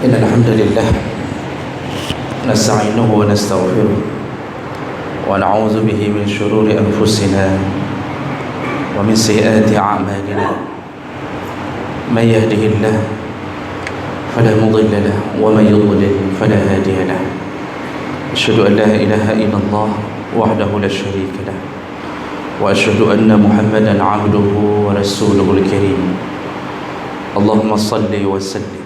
إن الحمد لله نستعينه ونستغفره ونعوذ به من شرور أنفسنا ومن سيئات أعمالنا. من يهده الله فلا مضل له ومن يضلل فلا هادي له. أشهد أن لا إله إلا الله وحده لا شريك له وأشهد أن محمدا عبده ورسوله الكريم. اللهم صل وسلم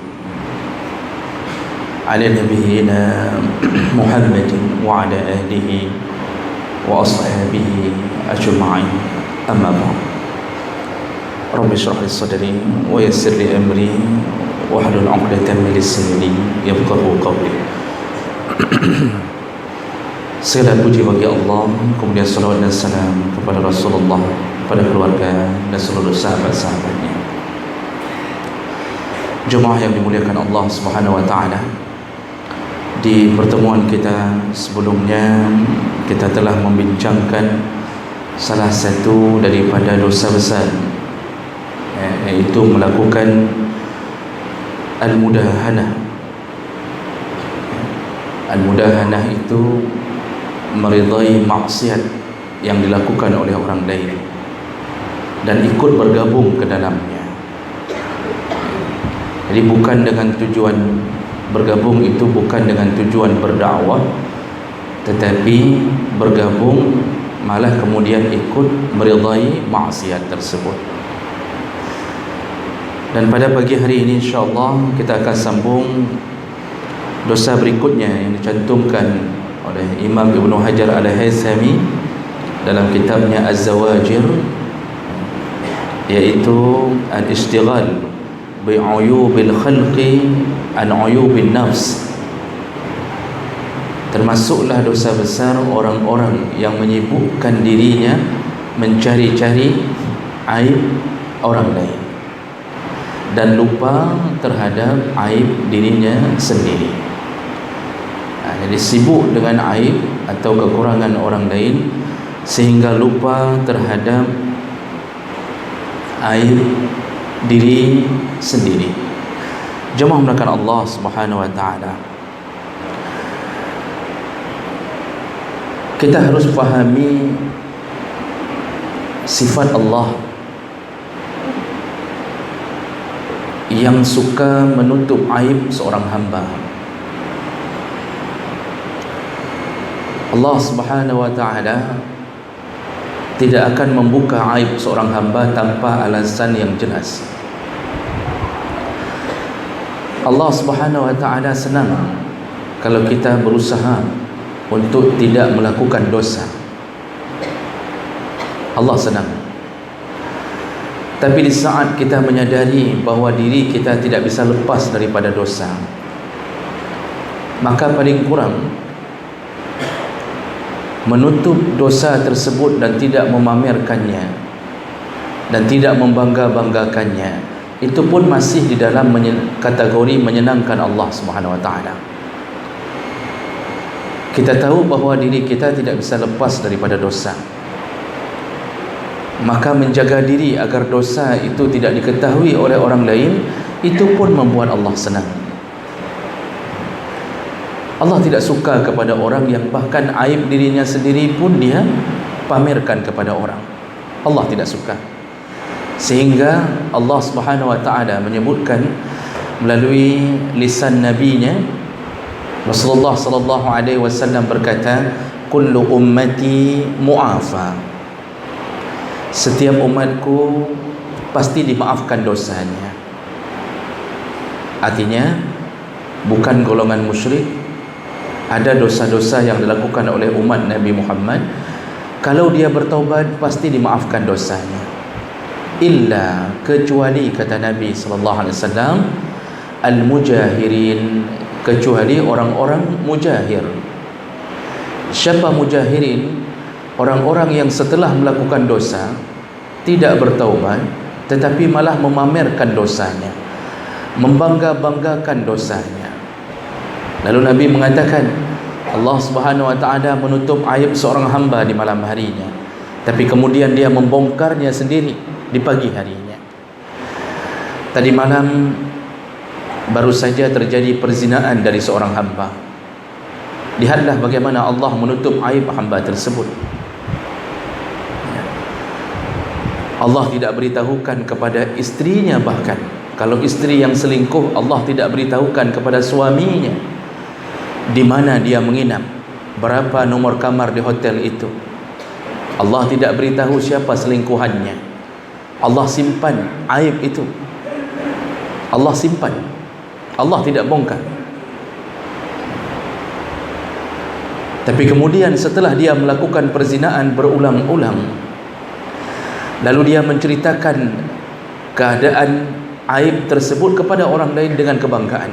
على نبينا محمد وعلى آله وأصحابه أجمعين. أما بعد، رب اشرح لي صدري ويسر لي أمري واحلل عقدة من لساني يفقهوا قولي. Segala puji bagi Allah, kemudian salawat dan salam kepada Rasulullah, kepada keluarga dan seluruh sahabat-sahabatnya. Jemaah yang dimuliakan Allah Subhanahu wa taala, di pertemuan kita sebelumnya kita telah membincangkan salah satu daripada dosa besar, yaitu melakukan al-mudahanah. Al-mudahanah itu meridai maksiat yang dilakukan oleh orang lain dan ikut bergabung ke dalamnya. Jadi bukan dengan tujuan bergabung itu bukan dengan tujuan berdakwah, tetapi bergabung malah kemudian ikut meridai maksiat tersebut. Dan pada pagi hari ini insya-Allah kita akan sambung dosa berikutnya yang dicantumkan oleh Imam Ibnu Hajar Al-Haythami dalam kitabnya Az-Zawajir, yaitu al-ishtighal bi'uyubil khalqi an uyubin nafs. Termasuklah dosa besar orang-orang yang menyibukkan dirinya mencari-cari aib orang lain dan lupa terhadap aib dirinya sendiri. Jadi sibuk dengan aib atau kekurangan orang lain sehingga lupa terhadap aib diri sendiri. Jemaah melakukan Allah Subhanahu wa taala, kita harus fahami sifat Allah yang suka menutup aib seorang hamba. Allah Subhanahu wa taala tidak akan membuka aib seorang hamba tanpa alasan yang jelas. Allah Subhanahu wa taala senang kalau kita berusaha untuk tidak melakukan dosa. Allah senang. Tapi di saat kita menyadari bahawa diri kita tidak bisa lepas daripada dosa, maka paling kurang menutup dosa tersebut dan tidak memamerkannya dan tidak membangga-banggakannya, itu pun masih di dalam kategori menyenangkan Allah Subhanahu wa taala. Kita tahu bahawa diri kita tidak bisa lepas daripada dosa, maka menjaga diri agar dosa itu tidak diketahui oleh orang lain, itu pun membuat Allah senang. Allah tidak suka kepada orang yang bahkan aib dirinya sendiri pun dia pamerkan kepada orang. Allah tidak suka. Sehingga Allah Subhanahu wa taala menyebutkan melalui lisan nabinya Rasulullah sallallahu alaihi wasallam berkata, kullu ummati mu'afa. Setiap umatku pasti dimaafkan dosanya. Artinya bukan golongan musyrik. Ada dosa-dosa yang dilakukan oleh umat Nabi Muhammad, kalau dia bertaubat pasti dimaafkan dosanya. Illa, kecuali kata Nabi sallallahu alaihi wasallam, al-mujahirin, kecuali orang-orang mujahir. Siapa mujahirin? Orang-orang yang setelah melakukan dosa tidak bertaubat, tetapi malah memamerkan dosanya, membangga-banggakan dosanya. Lalu Nabi mengatakan, Allah Subhanahu wa taala menutup aib seorang hamba di malam harinya, tapi kemudian dia membongkarnya sendiri di pagi harinya. Tadi malam baru saja terjadi perzinaan dari seorang hamba. Lihatlah bagaimana Allah menutup aib hamba tersebut. Allah tidak beritahukan kepada istrinya, bahkan kalau istri yang selingkuh, Allah tidak beritahukan kepada suaminya di mana dia menginap, berapa nomor kamar di hotel itu. Allah tidak beritahu siapa selingkuhannya. Allah simpan aib itu. Allah simpan. Allah tidak bongkar. Tapi kemudian setelah dia melakukan perzinaan berulang-ulang, lalu dia menceritakan keadaan aib tersebut kepada orang lain dengan kebanggaan.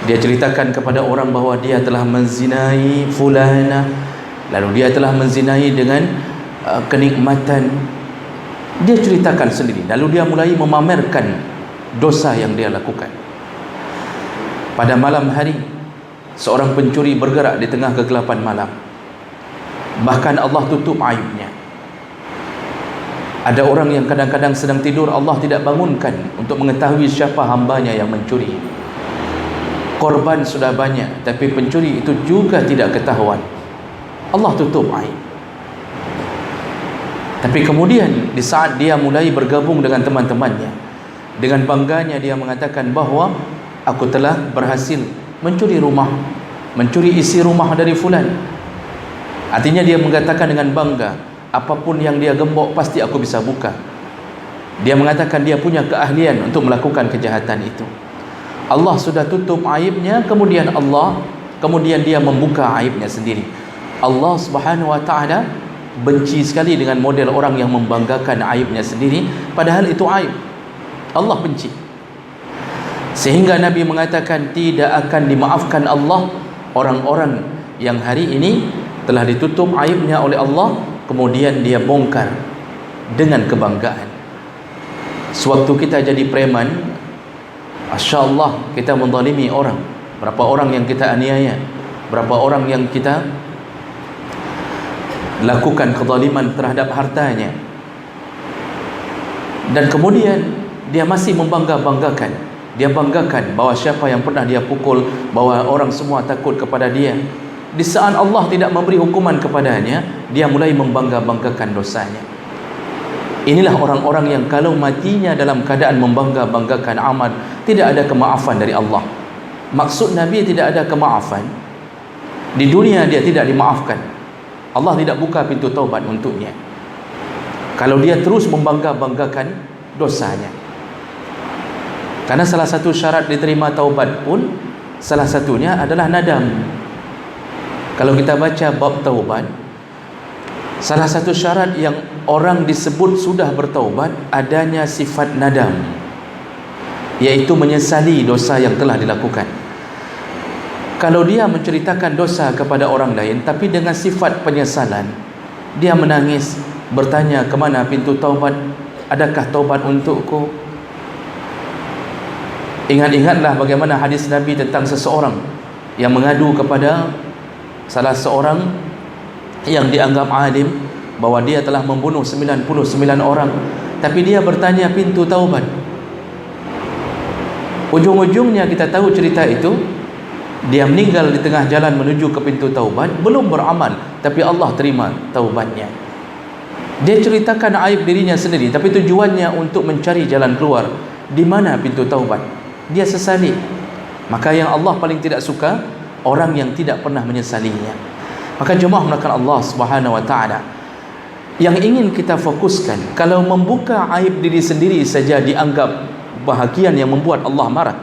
Dia ceritakan kepada orang bahawa dia telah menzinai fulana, lalu dia telah menzinai dengan kenikmatan. Dia ceritakan sendiri, lalu dia mulai memamerkan dosa yang dia lakukan. Pada malam hari, seorang pencuri bergerak di tengah kegelapan malam. Bahkan Allah tutup aibnya. Ada orang yang kadang-kadang sedang tidur, Allah tidak bangunkan untuk mengetahui siapa hambanya yang mencuri. Korban sudah banyak, tapi pencuri itu juga tidak ketahuan. Allah tutup aib. Tapi kemudian di saat dia mulai bergabung dengan teman-temannya, dengan bangganya dia mengatakan bahawa aku telah berhasil mencuri rumah, mencuri isi rumah dari fulan. Artinya dia mengatakan dengan bangga, apapun yang dia gembok pasti aku bisa buka. Dia mengatakan dia punya keahlian untuk melakukan kejahatan itu. Allah sudah tutup aibnya, kemudian dia membuka aibnya sendiri. Allah Subhanahu wa taala benci sekali dengan model orang yang membanggakan aibnya sendiri, padahal itu aib. Allah benci. Sehingga Nabi mengatakan tidak akan dimaafkan Allah orang-orang yang hari ini telah ditutup aibnya oleh Allah, kemudian dia bongkar dengan kebanggaan. Sewaktu kita jadi preman, Masya Allah, kita menzalimi orang. Berapa orang yang kita aniaya, berapa orang yang kita lakukan kezaliman terhadap hartanya, dan kemudian dia masih membangga-banggakan. Dia banggakan bahawa siapa yang pernah dia pukul, bahawa orang semua takut kepada dia. Di saat Allah tidak memberi hukuman kepadanya, dia mulai membangga-banggakan dosanya. Inilah orang-orang yang kalau matinya dalam keadaan membangga-banggakan amal, tidak ada kemaafan dari Allah. Maksud Nabi tidak ada kemaafan. Di dunia dia tidak dimaafkan. Allah tidak buka pintu taubat untuknya kalau dia terus membangga-banggakan dosanya. Karena salah satu syarat diterima taubat pun, salah satunya adalah nadam. Kalau kita baca bab taubat, salah satu syarat yang orang disebut sudah bertaubat adanya sifat nadam, yaitu menyesali dosa yang telah dilakukan. Kalau dia menceritakan dosa kepada orang lain tapi dengan sifat penyesalan, dia menangis, bertanya, kemana pintu taubat? Adakah taubat untukku? Ingat-ingatlah bagaimana hadis Nabi tentang seseorang yang mengadu kepada salah seorang yang dianggap alim bahawa dia telah membunuh 99 orang, tapi dia bertanya pintu taubat. Ujung-ujungnya kita tahu cerita itu, dia meninggal di tengah jalan menuju ke pintu taubat, belum beramal, tapi Allah terima taubatnya. Dia ceritakan aib dirinya sendiri, tapi tujuannya untuk mencari jalan keluar. Di mana pintu taubat? Dia sesali. Maka yang Allah paling tidak suka orang yang tidak pernah menyesalinya. Maka jemaah melakukan Allah Subhanahu wa taala, yang ingin kita fokuskan, kalau membuka aib diri sendiri saja dianggap bahagian yang membuat Allah marah.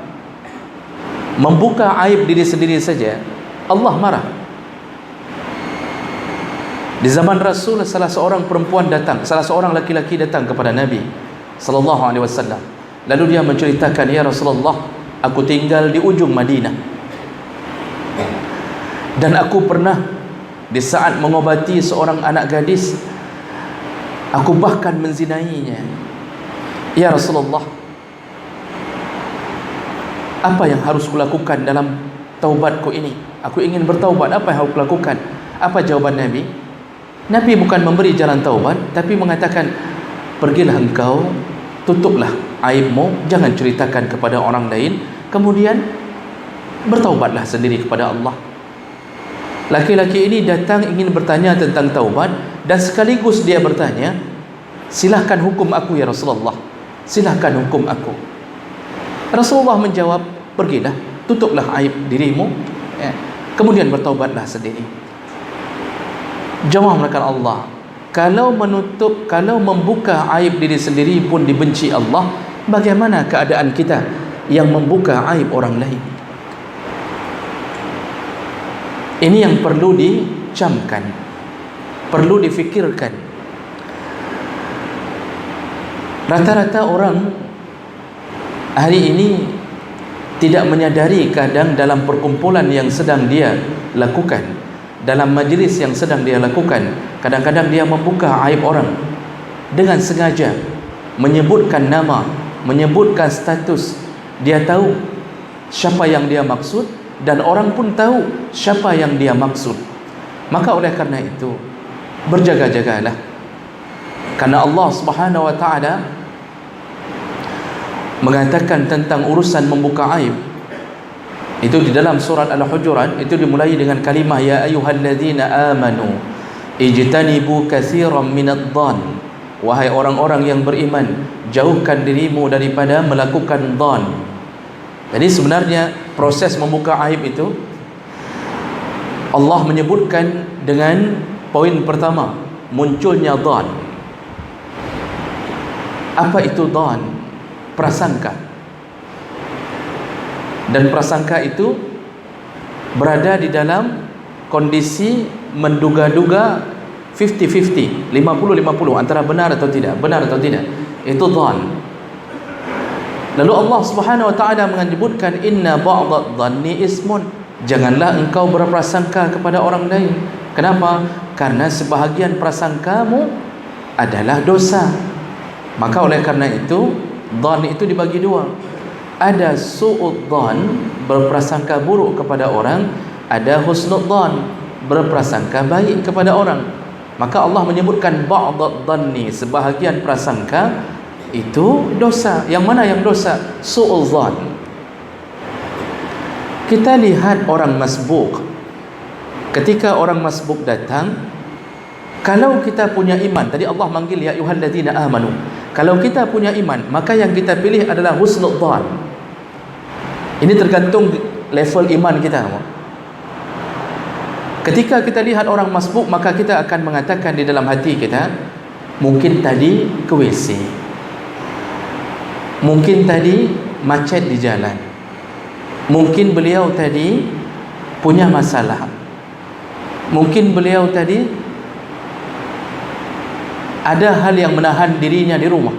Membuka aib diri sendiri saja Allah marah. Di zaman Rasul, salah seorang perempuan datang, salah seorang laki-laki datang kepada Nabi sallallahu alaihi wasallam. Lalu dia menceritakan, ya Rasulullah, aku tinggal di ujung Madinah, dan aku pernah di saat mengobati seorang anak gadis, aku bahkan menzinainya. Ya Rasulullah, apa yang harus kulakukan dalam taubatku ini? Aku ingin bertaubat, apa yang harus kulakukan? Apa jawaban Nabi? Nabi bukan memberi jalan taubat, tapi mengatakan, pergilah engkau, tutuplah aibmu, jangan ceritakan kepada orang lain. kemudian bertaubatlah sendiri kepada Allah. Laki-laki ini datang ingin bertanya tentang taubat, dan sekaligus dia bertanya, silahkan hukum aku ya Rasulullah, silahkan hukum aku. Rasulullah menjawab, pergilah, tutuplah aib dirimu, kemudian bertaubatlah sendiri. Jemaah melakukan Allah, kalau membuka aib diri sendiri pun dibenci Allah, bagaimana keadaan kita yang membuka aib orang lain? Ini yang perlu dicamkan, perlu difikirkan. Rata-rata orang hari ini tidak menyadari kadang dalam perkumpulan yang sedang dia lakukan, dalam majlis yang sedang dia lakukan, kadang-kadang dia membuka aib orang dengan sengaja, menyebutkan nama, menyebutkan status. Dia tahu siapa yang dia maksud, dan orang pun tahu siapa yang dia maksud. Maka oleh karena itu, berjaga-jagalah, karena Allah Subhanahu wa taala mengatakan tentang urusan membuka aib itu di dalam surat Al-Hujurat. Itu dimulai dengan kalimah ya ayyuhalladzina amanu ijtanibu katsiran minadh-dhann. Wahai orang-orang yang beriman, jauhkan dirimu daripada melakukan dhann. Jadi sebenarnya proses membuka aib itu Allah menyebutkan dengan poin pertama, munculnya dhann. Apa itu dhann? Prasangka. Dan prasangka itu berada di dalam kondisi menduga-duga 50-50, 50-50 antara benar atau tidak, benar atau tidak. Itu dhann. Lalu Allah Subhanahu wa taala menyebutkan inna ba'dadh-dhanni ismun. Janganlah engkau berprasangka kepada orang lain. Kenapa? Karena sebahagian prasangkamu adalah dosa. Maka oleh karena itu, dhann itu dibagi dua. Ada su'ud dhann, berprasangka buruk kepada orang, ada husnud dhann, berprasangka baik kepada orang. Maka Allah menyebutkan ba'dadh-dhanni, sebahagian prasangka itu dosa. Yang mana yang dosa? Su'ul dhann. Kita lihat orang masbuk. Ketika orang masbuk datang, kalau kita punya iman, tadi Allah manggil ya ayyuhalladzina amanu. Kalau kita punya iman, maka yang kita pilih adalah husnul dhann. Ini tergantung level iman kita. Ketika kita lihat orang masbuk, maka kita akan mengatakan di dalam hati kita, mungkin tadi ke WC, mungkin tadi macet di jalan, mungkin beliau tadi punya masalah, mungkin beliau tadi ada hal yang menahan dirinya di rumah.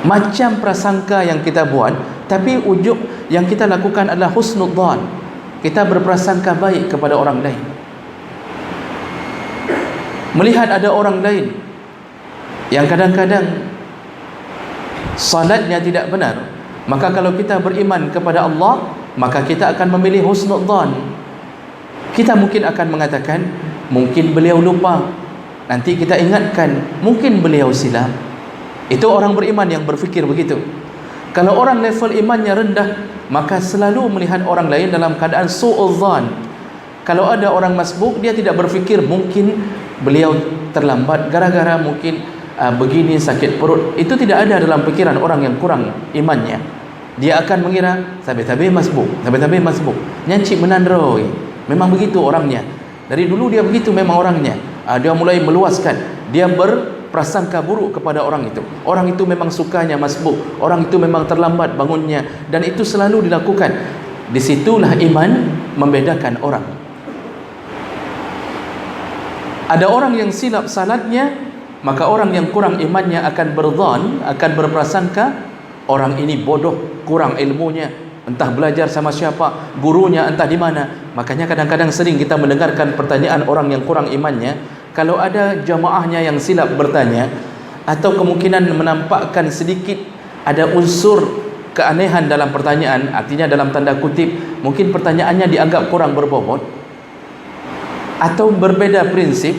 Macam prasangka yang kita buat, tapi ujung yang kita lakukan adalah husnul dhann. Kita berprasangka baik kepada orang lain. Melihat ada orang lain yang kadang-kadang salatnya tidak benar, maka kalau kita beriman kepada Allah, maka kita akan memilih husnul dhann. Kita mungkin akan mengatakan, mungkin beliau lupa, nanti kita ingatkan, mungkin beliau silap. Itu orang beriman yang berfikir begitu. Kalau orang level imannya rendah, maka selalu melihat orang lain dalam keadaan su'ul dhann. Kalau ada orang masbuk, dia tidak berfikir mungkin beliau terlambat gara-gara mungkin begini, sakit perut. Itu tidak ada dalam pikiran orang yang kurang imannya. Dia akan mengira tabe-tabe masbuk, tabe-tabe masbuk, nyanci menandroi. Memang begitu orangnya. Dari dulu dia begitu memang orangnya. Dia mulai meluaskan, dia berprasangka buruk kepada orang itu. Orang itu memang sukanya masbuk, orang itu memang terlambat bangunnya, dan itu selalu dilakukan. Disitulah iman membedakan orang. Ada orang yang silap salatnya, maka orang yang kurang imannya akan berdhan, akan berprasangka orang ini bodoh, kurang ilmunya, entah belajar sama siapa, gurunya entah di mana. Makanya kadang-kadang sering kita mendengarkan pertanyaan orang yang kurang imannya. Kalau ada jamaahnya yang silap bertanya, atau kemungkinan menampakkan sedikit ada unsur keanehan dalam pertanyaan, artinya dalam tanda kutip mungkin pertanyaannya dianggap kurang berbobot atau berbeda prinsip,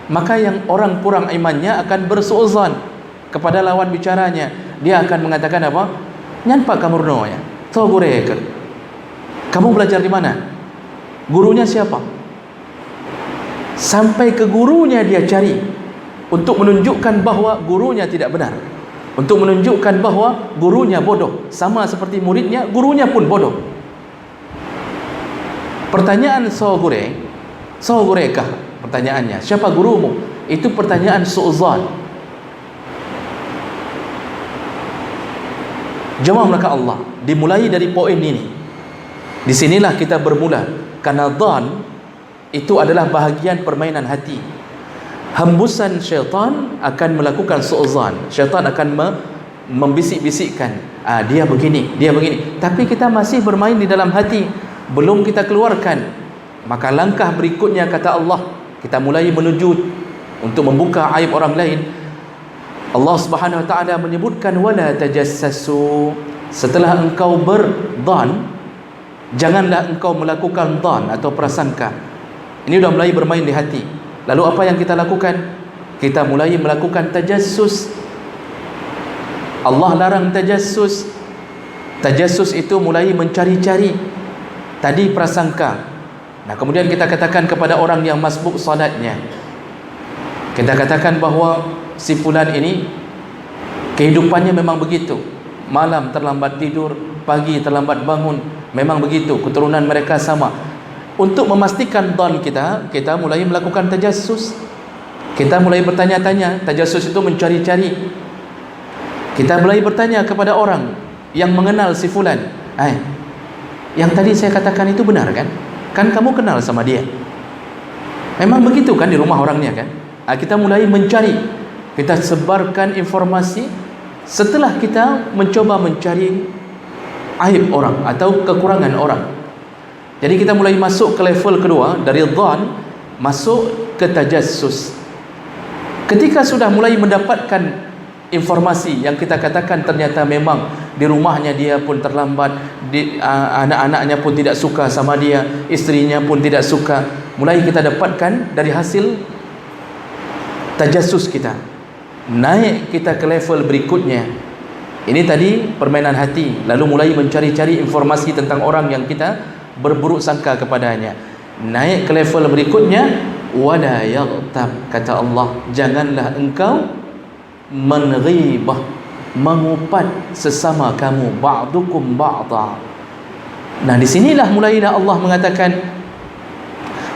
maka yang orang kurang imannya akan bersuuzan kepada lawan bicaranya. Dia akan mengatakan apa? Nyan Pak Kamurno ya, Gure, kamu belajar di mana? Gurunya siapa? Sampai ke gurunya dia cari untuk menunjukkan bahawa gurunya tidak benar, untuk menunjukkan bahawa gurunya bodoh. Sama seperti muridnya, gurunya pun bodoh. Pertanyaan Gure kah? Pertanyaannya, siapa gurumu? Itu pertanyaan su'zan. Jemaah maka Allah, dimulai dari poin ini. Di sinilah kita bermula, karena dhan itu adalah bahagian permainan hati. Hembusan syaitan akan melakukan su'zan. Syaitan akan membisik-bisikkan, dia begini, dia begini. Tapi kita masih bermain di dalam hati, belum kita keluarkan. Maka langkah berikutnya, kata Allah, kita mulai menuju untuk membuka aib orang lain. Allah Subhanahu wa taala menyebutkan wala tajassasu. Setelah engkau berdhan, janganlah engkau melakukan dhan atau prasangka. Ini sudah mulai bermain di hati. Lalu apa yang kita lakukan? Kita mulai melakukan tajassus. Allah larang tajassus. Tajassus itu mulai mencari-cari. Tadi prasangka. Nah, kemudian kita katakan kepada orang yang masbuk salatnya, kita katakan bahawa si fulan ini kehidupannya memang begitu. Malam terlambat tidur, pagi terlambat bangun, memang begitu, keturunan mereka sama. Untuk memastikan dhan kita mulai melakukan tajassus. Kita mulai bertanya-tanya. Tajassus itu mencari-cari. Kita mulai bertanya kepada orang yang mengenal si fulan, yang tadi saya katakan itu benar kan? Kan kamu kenal sama dia. Memang begitu kan di rumah orangnya kan? Kita mulai mencari. Kita sebarkan informasi. Setelah kita mencoba mencari aib orang atau kekurangan orang, jadi kita mulai masuk ke level kedua dari dhan, masuk ke tajassus. Ketika sudah mulai mendapatkan informasi yang kita katakan ternyata memang di rumahnya dia pun terlambat, anak-anaknya pun tidak suka sama dia, istrinya pun tidak suka, mulai kita dapatkan dari hasil tajassus kita. Naik kita ke level berikutnya. Ini tadi permainan hati. Lalu mulai mencari-cari informasi tentang orang yang kita berburuk sangka kepadanya. Naik ke level berikutnya, wala yaghtab, kata Allah, janganlah engkau menghibah, mengupat sesama kamu, ba'dukum ba'da. Nah, disinilah mulailah Allah mengatakan,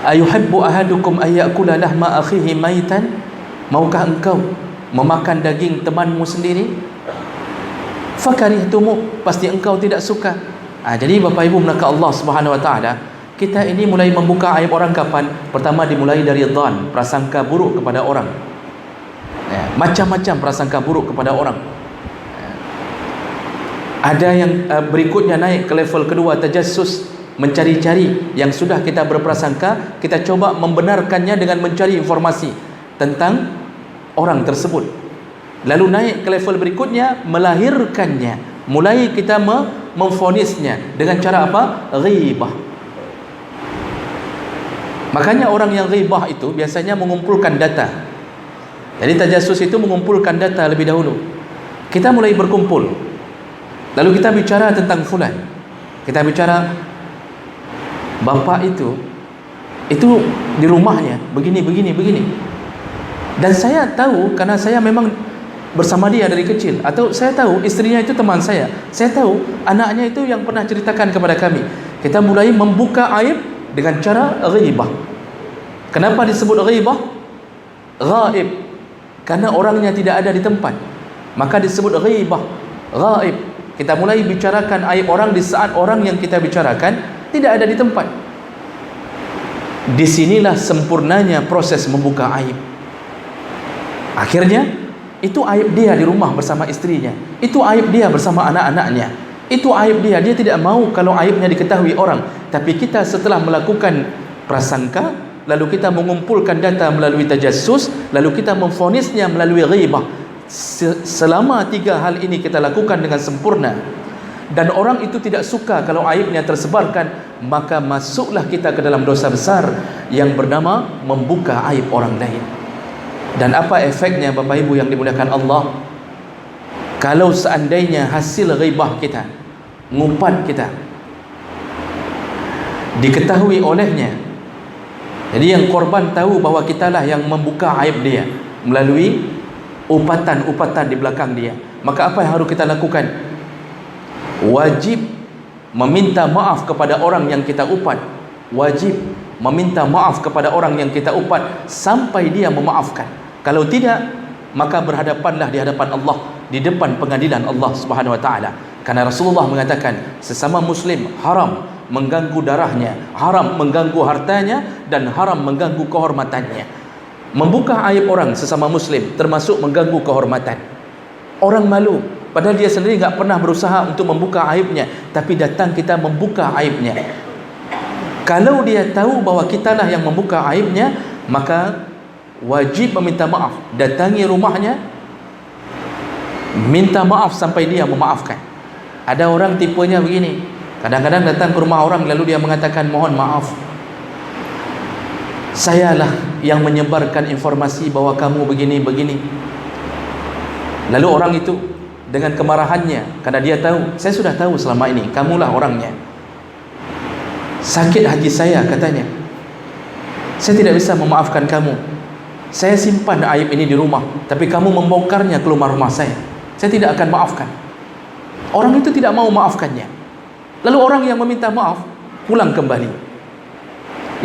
ayuhibbu ahadukum ayyakula lahma akhihi maitan, maukah engkau memakan daging temanmu sendiri? Fakarihtumu, pasti engkau tidak suka. Jadi Bapak Ibu menakat Allah Subhanahu wa taala, kita ini mulai membuka aib orang kapan? Pertama dimulai dari dhan, prasangka buruk kepada orang. Macam-macam prasangka buruk kepada orang. Ada yang berikutnya naik ke level kedua, tajassus, mencari-cari. Yang sudah kita berprasangka, kita coba membenarkannya dengan mencari informasi tentang orang tersebut. Lalu naik ke level berikutnya, melahirkannya. Mulai kita memvonisnya dengan cara apa? Ghibah. Makanya orang yang ghibah itu biasanya mengumpulkan data. Jadi tajassus itu mengumpulkan data lebih dahulu. Kita mulai berkumpul, lalu kita bicara tentang fulan. Kita bicara bapak itu di rumahnya begini. Dan saya tahu karena saya memang bersama dia dari kecil, atau saya tahu istrinya itu teman saya tahu anaknya itu yang pernah ceritakan kepada kami. Kita mulai membuka aib dengan cara ghibah. Kenapa disebut ghibah? Ghaib, karena orangnya tidak ada di tempat, maka disebut ghibah, ghaib. Kita mulai bicarakan aib orang di saat orang yang kita bicarakan tidak ada di tempat. Disinilah sempurnanya proses membuka aib. Akhirnya itu aib dia di rumah bersama istrinya, itu aib dia bersama anak-anaknya, itu aib dia tidak mau kalau aibnya diketahui orang. Tapi kita setelah melakukan prasangka, lalu kita mengumpulkan data melalui tajassus, lalu kita memvonisnya melalui ghibah. Selama 3 hal ini kita lakukan dengan sempurna, dan orang itu tidak suka kalau aibnya tersebarkan, maka masuklah kita ke dalam dosa besar yang bernama membuka aib orang lain. Dan apa efeknya Bapak Ibu yang dimuliakan Allah? Kalau seandainya hasil ghibah kita ngupat kita, diketahui olehnya. Jadi yang korban tahu bahawa kitalah yang membuka aib dia melalui upatan-upatan di belakang dia. Maka apa yang harus kita lakukan? Wajib meminta maaf kepada orang yang kita upat. Wajib meminta maaf kepada orang yang kita upat sampai dia memaafkan. Kalau tidak, maka berhadapanlah di hadapan Allah, di depan pengadilan Allah Subhanahu wa taala. Karena Rasulullah mengatakan, sesama muslim haram mengganggu darahnya, haram mengganggu hartanya, dan haram mengganggu kehormatannya. Membuka aib orang sesama muslim termasuk mengganggu kehormatan. Orang malu, padahal dia sendiri tak pernah berusaha untuk membuka aibnya, tapi datang kita membuka aibnya. Kalau dia tahu bahawa kitalah yang membuka aibnya, maka wajib meminta maaf. Datangi rumahnya, minta maaf sampai dia memaafkan. Ada orang tipenya begini, kadang-kadang datang ke rumah orang lalu dia mengatakan, mohon maaf, sayalah yang menyebarkan informasi bahawa kamu begini-begini. Lalu orang itu dengan kemarahannya, karena dia tahu, saya sudah tahu selama ini, kamulah orangnya. Sakit hati saya, katanya. Saya tidak bisa memaafkan kamu. Saya simpan aib ini di rumah, tapi kamu membongkarnya ke rumah saya. Saya tidak akan maafkan. Orang itu tidak mau maafkannya. Lalu orang yang meminta maaf pulang kembali.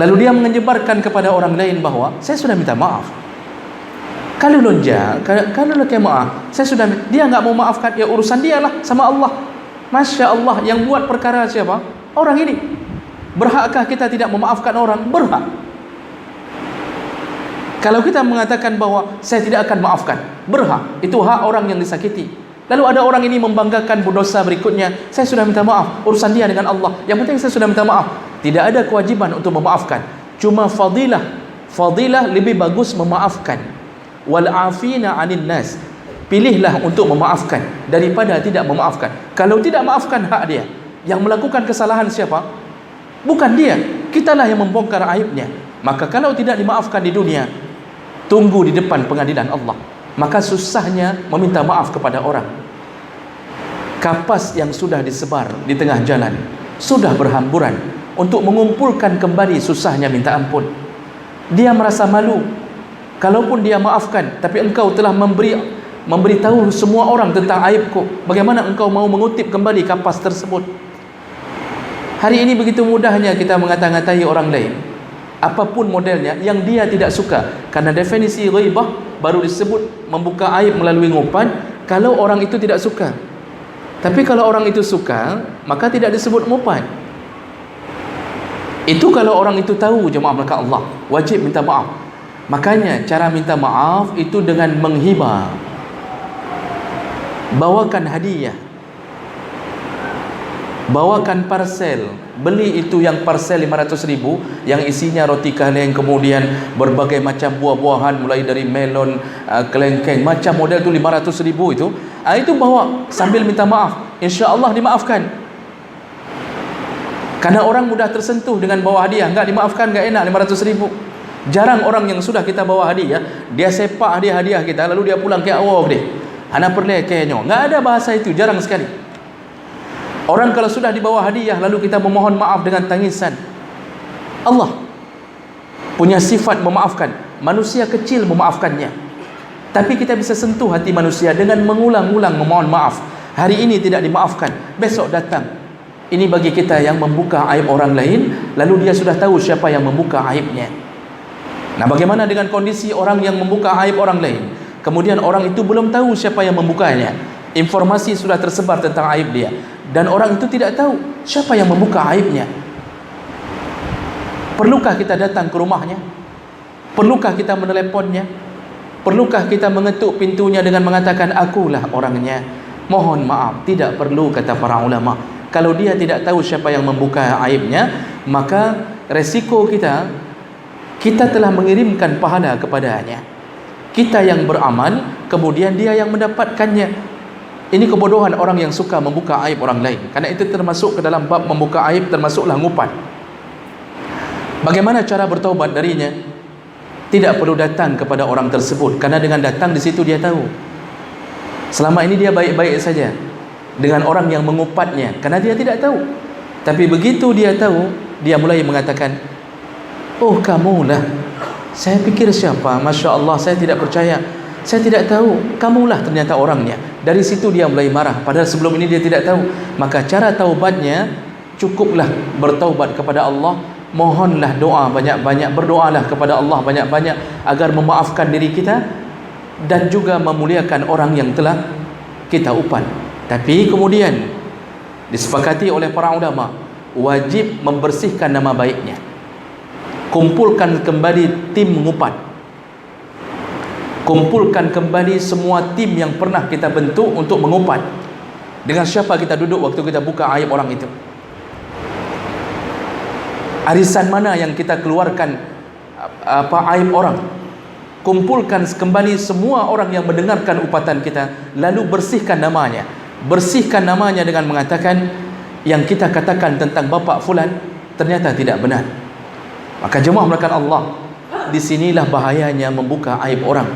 Lalu dia menyebarkan kepada orang lain bahawa saya sudah minta maaf. Kalau lonja, kalau laki maaf, saya sudah, dia enggak mau maafkan, ya urusan dia lah sama Allah. Masya Allah, yang buat perkara siapa? Orang ini. Berhakkah kita tidak memaafkan orang? Berhak. Kalau kita mengatakan bahawa saya tidak akan maafkan, berhak. Itu hak orang yang disakiti. Lalu ada orang ini membanggakan berdosa berikutnya, saya sudah minta maaf, urusan dia dengan Allah, yang penting saya sudah minta maaf. Tidak ada kewajiban untuk memaafkan, cuma fadilah lebih bagus memaafkan. Wal afina 'anil nas, pilihlah untuk memaafkan daripada tidak memaafkan. Kalau tidak maafkan, hak dia. Yang melakukan kesalahan siapa? Bukan dia, kitalah yang membongkar aibnya. Maka kalau tidak dimaafkan di dunia, tunggu di depan pengadilan Allah. Maka susahnya meminta maaf kepada orang. Kapas yang sudah disebar di tengah jalan, sudah berhamburan, untuk mengumpulkan kembali susahnya minta ampun. Dia merasa malu. Kalaupun dia maafkan, tapi engkau telah memberitahu semua orang tentang aibku, bagaimana engkau mau mengutip kembali kapas tersebut? Hari ini begitu mudahnya kita mengata-ngatai orang lain, apapun modelnya, yang dia tidak suka. Karena definisi ghaibah baru disebut membuka aib melalui ngupan kalau orang itu tidak suka. Tapi kalau orang itu suka, maka tidak disebut ngupan. Itu kalau orang itu tahu, jemaah maka Allah wajib minta maaf. Makanya cara minta maaf itu dengan menghibah, bawakan hadiah, bawakan parsel. Beli itu yang parsel 500.000 yang isinya roti kaleng, kemudian berbagai macam buah-buahan mulai dari melon, kelengkeng, macam model tu 500.000 itu. Itu bawa sambil minta maaf, insya-Allah dimaafkan. Karena orang mudah tersentuh dengan bawa hadiah, enggak dimaafkan enggak enak 500.000. Jarang orang yang sudah kita bawa hadiah, dia sepak hadiah kita lalu dia pulang ke awak dia. Ana perle kayaknya. Enggak ada bahasa itu, jarang sekali. Orang kalau sudah dibawa hadiah lalu kita memohon maaf dengan tangisan. Allah punya sifat memaafkan. Manusia kecil memaafkannya, tapi kita bisa sentuh hati manusia dengan mengulang-ulang memohon maaf. Hari ini tidak dimaafkan, besok datang. Ini bagi kita yang membuka aib orang lain, lalu dia sudah tahu siapa yang membuka aibnya. Nah, bagaimana dengan kondisi orang yang membuka aib orang lain, kemudian orang itu belum tahu siapa yang membukanya? Informasi sudah tersebar tentang aib dia, dan orang itu tidak tahu siapa yang membuka aibnya. Perlukah kita datang ke rumahnya? Perlukah kita meneleponnya? Perlukah kita mengetuk pintunya dengan mengatakan akulah orangnya? Mohon maaf. Tidak perlu, kata para ulama. Kalau dia tidak tahu siapa yang membuka aibnya, maka resiko kita telah mengirimkan pahala kepadanya. Kita yang beramal, kemudian dia yang mendapatkannya. Ini kebodohan orang yang suka membuka aib orang lain. Karena itu termasuk ke dalam bab membuka aib, termasuklah ngupan. Bagaimana cara bertaubat darinya? Tidak perlu datang kepada orang tersebut, karena dengan datang di situ dia tahu selama ini dia baik-baik saja. dengan orang yang mengupatnya, karena dia tidak tahu. Tapi begitu dia tahu, dia mulai mengatakan, oh kamulah, saya pikir siapa, Masya Allah, saya tidak percaya, saya tidak tahu, kamulah ternyata orangnya. Dari situ dia mulai marah, padahal sebelum ini dia tidak tahu. Maka cara taubatnya, cukuplah bertaubat kepada Allah, mohonlah doa banyak-banyak, berdoalah kepada Allah banyak-banyak agar memaafkan diri kita dan juga memuliakan orang yang telah kita upat. Tapi kemudian disepakati oleh para ulama, wajib membersihkan nama baiknya. Kumpulkan kembali tim mengupat, kumpulkan kembali semua tim yang pernah kita bentuk untuk mengupat. Dengan siapa kita duduk waktu kita buka aib orang itu? Arisan mana yang kita keluarkan aib orang? Kumpulkan kembali semua orang yang mendengarkan upatan kita, lalu bersihkan namanya. Bersihkan namanya dengan mengatakan yang kita katakan tentang bapa fulan ternyata tidak benar. Maka jemaah melakukan Allah, disinilah bahayanya membuka aib orang.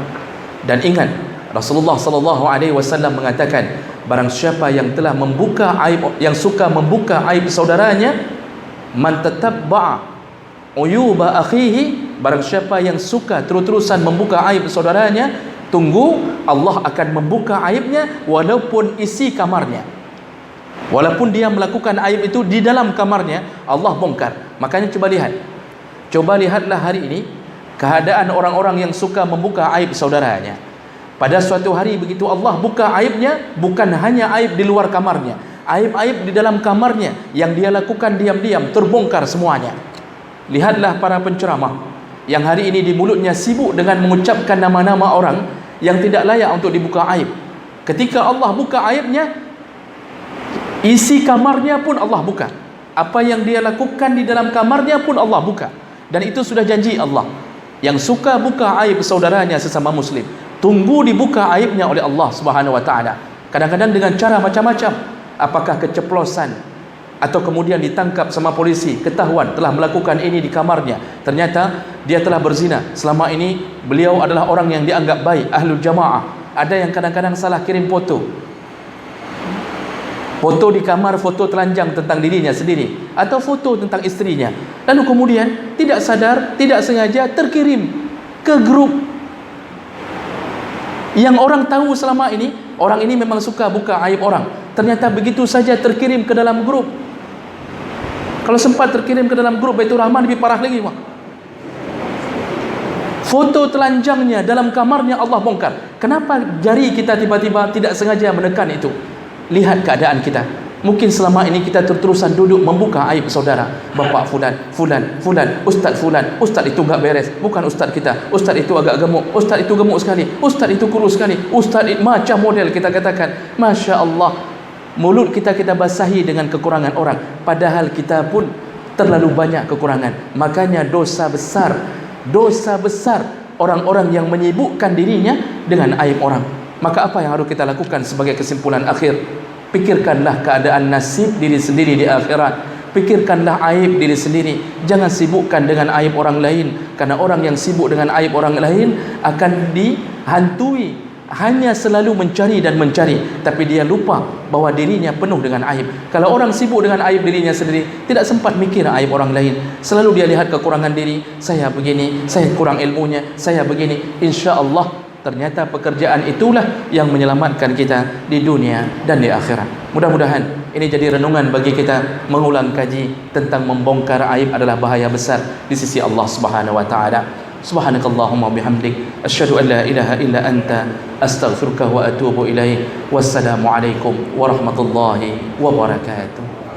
Dan ingat, Rasulullah SAW mengatakan, barang siapa yang telah membuka aib, yang suka membuka aib saudaranya, man tatabba'a uyuba akhihi, barang siapa yang suka terus-terusan membuka aib saudaranya, tunggu Allah akan membuka aibnya walaupun isi kamarnya. Walaupun dia melakukan aib itu di dalam kamarnya, Allah bongkar. Makanya coba lihatlah hari ini keadaan orang-orang yang suka membuka aib saudaranya. Pada suatu hari begitu Allah buka aibnya, bukan hanya aib di luar kamarnya, aib-aib di dalam kamarnya yang dia lakukan diam-diam terbongkar semuanya. Lihatlah para penceramah yang hari ini di mulutnya sibuk dengan mengucapkan nama-nama orang yang tidak layak untuk dibuka aib. Ketika Allah buka aibnya, isi kamarnya pun Allah buka. Apa yang dia lakukan di dalam kamarnya pun Allah buka. Dan itu sudah janji Allah. Yang suka buka aib saudaranya sesama muslim, tunggu dibuka aibnya oleh Allah Subhanahu wa taala. Kadang-kadang dengan cara macam-macam. Apakah keceplosan, atau kemudian ditangkap sama polisi, ketahuan telah melakukan ini di kamarnya, ternyata dia telah berzina. Selama ini beliau adalah orang yang dianggap baik, ahlul jamaah. Ada yang kadang-kadang salah kirim foto di kamar, foto telanjang tentang dirinya sendiri atau foto tentang istrinya, lalu kemudian tidak sadar, tidak sengaja terkirim ke grup yang orang tahu selama ini orang ini memang suka buka aib orang. Ternyata begitu saja terkirim ke dalam grup. Kalau sempat terkirim ke dalam grup Baitur Rahman, lebih parah lagi, Pak. Foto telanjangnya dalam kamarnya Allah bongkar. Kenapa jari kita tiba-tiba tidak sengaja menekan itu? Lihat keadaan kita. Mungkin selama ini kita terus-terusan duduk membuka aib saudara. Bapak fulan, ustaz fulan. Ustaz itu enggak beres, bukan ustaz kita. Ustaz itu agak gemuk, ustaz itu gemuk sekali, ustaz itu kurus sekali, ustaz itu macam model kita katakan. Masya Allah, mulut kita basahi dengan kekurangan orang, padahal kita pun terlalu banyak kekurangan. Makanya dosa besar orang-orang yang menyibukkan dirinya dengan aib orang. Maka apa yang harus kita lakukan sebagai kesimpulan akhir? Pikirkanlah keadaan nasib diri sendiri di akhirat. Pikirkanlah aib diri sendiri. Jangan sibukkan dengan aib orang lain, karena orang yang sibuk dengan aib orang lain akan dihantui, hanya selalu mencari dan mencari, tapi dia lupa bahwa dirinya penuh dengan aib. Kalau orang sibuk dengan aib dirinya sendiri, tidak sempat mikir aib orang lain. Selalu dia lihat kekurangan diri, saya begini, saya kurang ilmunya, saya begini. Insya Allah ternyata pekerjaan itulah yang menyelamatkan kita di dunia dan di akhirat. Mudah-mudahan ini jadi renungan bagi kita mengulang kaji tentang membongkar aib adalah bahaya besar di sisi Allah Subhanahu wa taala. Subhanakallahumma bihamdik asyhadu an la ilaha illa anta astaghfiruka wa atubu ilaik. Wassalamu alaikum warahmatullahi wabarakatuh.